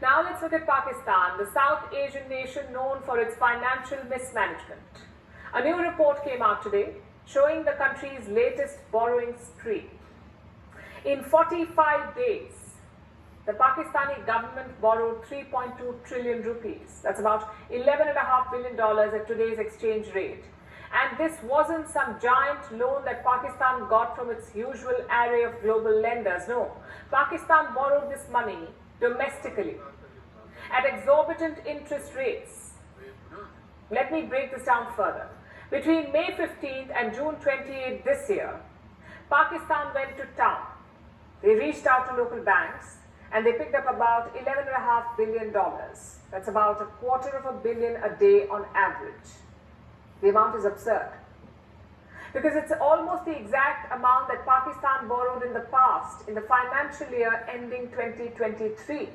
Now let's look at Pakistan, the South Asian nation known for its financial mismanagement. A new report came out today showing the country's latest borrowing spree. In 45 days, the Pakistani government borrowed 3.2 trillion rupees. That's about $11.5 billion at today's exchange rate. And this wasn't some giant loan that Pakistan got from its usual array of global lenders. No, Pakistan borrowed this money domestically at exorbitant interest rates. Let me break this down further. Between May 15th and June 28th this year, Pakistan went to town. They reached out to local banks and they picked up about $11.5 billion. That's about $250 million a day on average. The amount is absurd because it's almost the exact amount that Pakistan borrowed in the past, in the financial year ending 2023.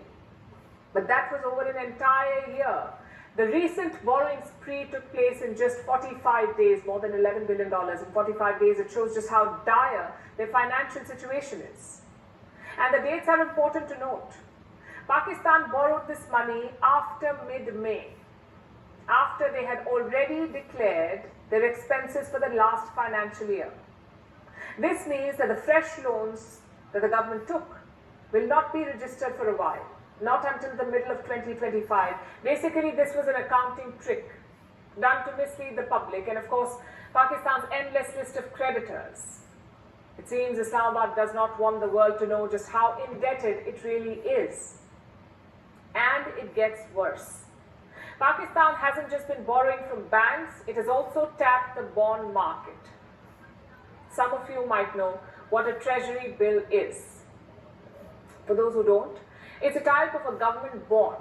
But that was over an entire year. The recent borrowing spree took place in just 45 days, more than $11 billion. In 45 days, it shows just how dire their financial situation is. And the dates are important to note. Pakistan borrowed this money after mid-May, after they had already declared their expenses for the last financial year. This means that the fresh loans that the government took will not be registered for a while, not until the middle of 2025. Basically, this was an accounting trick done to mislead the public and, of course, Pakistan's endless list of creditors. It seems Islamabad does not want the world to know just how indebted it really is. And it gets worse. Pakistan hasn't just been borrowing from banks, it has also tapped the bond market. Some of you might know what a treasury bill is. For those who don't, it's a type of a government bond.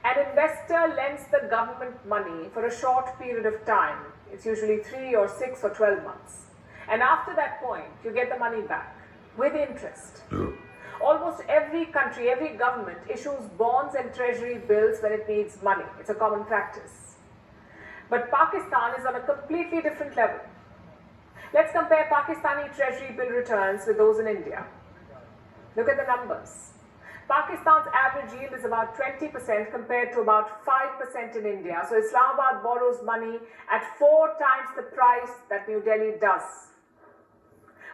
An investor lends the government money for a short period of time. It's usually 3 or 6 or 12 months. And after that point, you get the money back with interest. Almost every country, every government issues bonds and treasury bills when it needs money. It's a common practice. But Pakistan is on a completely different level. Let's compare Pakistani treasury bill returns with those in India. Look at the numbers. Pakistan's average yield is about 20% compared to about 5% in India. So Islamabad borrows money at 4 times the price that New Delhi does.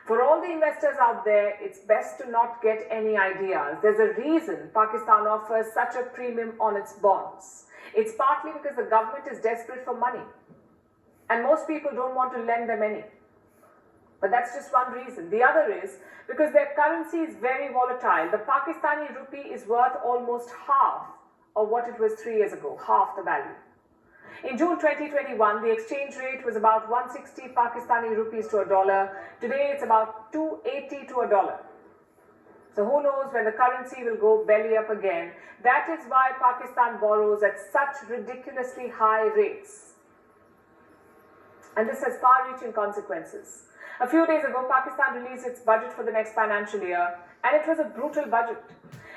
For all the investors out there, it's best to not get any ideas. There's a reason Pakistan offers such a premium on its bonds. It's partly because the government is desperate for money. And most people don't want to lend them any. But that's just one reason. The other is because their currency is very volatile. The Pakistani rupee is worth almost half of what it was 3 years ago, half the value. In June 2021, the exchange rate was about 160 Pakistani rupees to a dollar. Today, it's about 280 to a dollar. So who knows when the currency will go belly up again. That is why Pakistan borrows at such ridiculously high rates. And this has far-reaching consequences. A few days ago, Pakistan released its budget for the next financial year, and it was a brutal budget.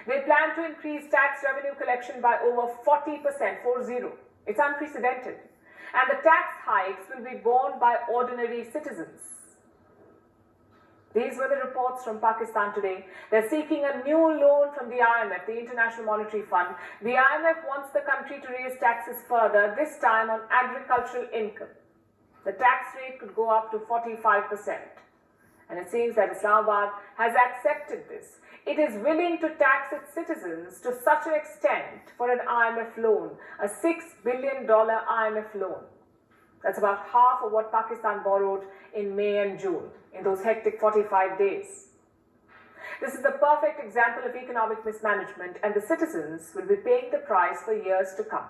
They plan to increase tax revenue collection by over 40%, 40. It's unprecedented. And the tax hikes will be borne by ordinary citizens. These were the reports from Pakistan today. They're seeking a new loan from the IMF, the International Monetary Fund. The IMF wants the country to raise taxes further, this time on agricultural income. The tax rate could go up to 45%. And it seems that Islamabad has accepted this. It is willing to tax its citizens to such an extent for an IMF loan, a $6 billion IMF loan. That's about half of what Pakistan borrowed in May and June, in those hectic 45 days. This is the perfect example of economic mismanagement, and the citizens will be paying the price for years to come.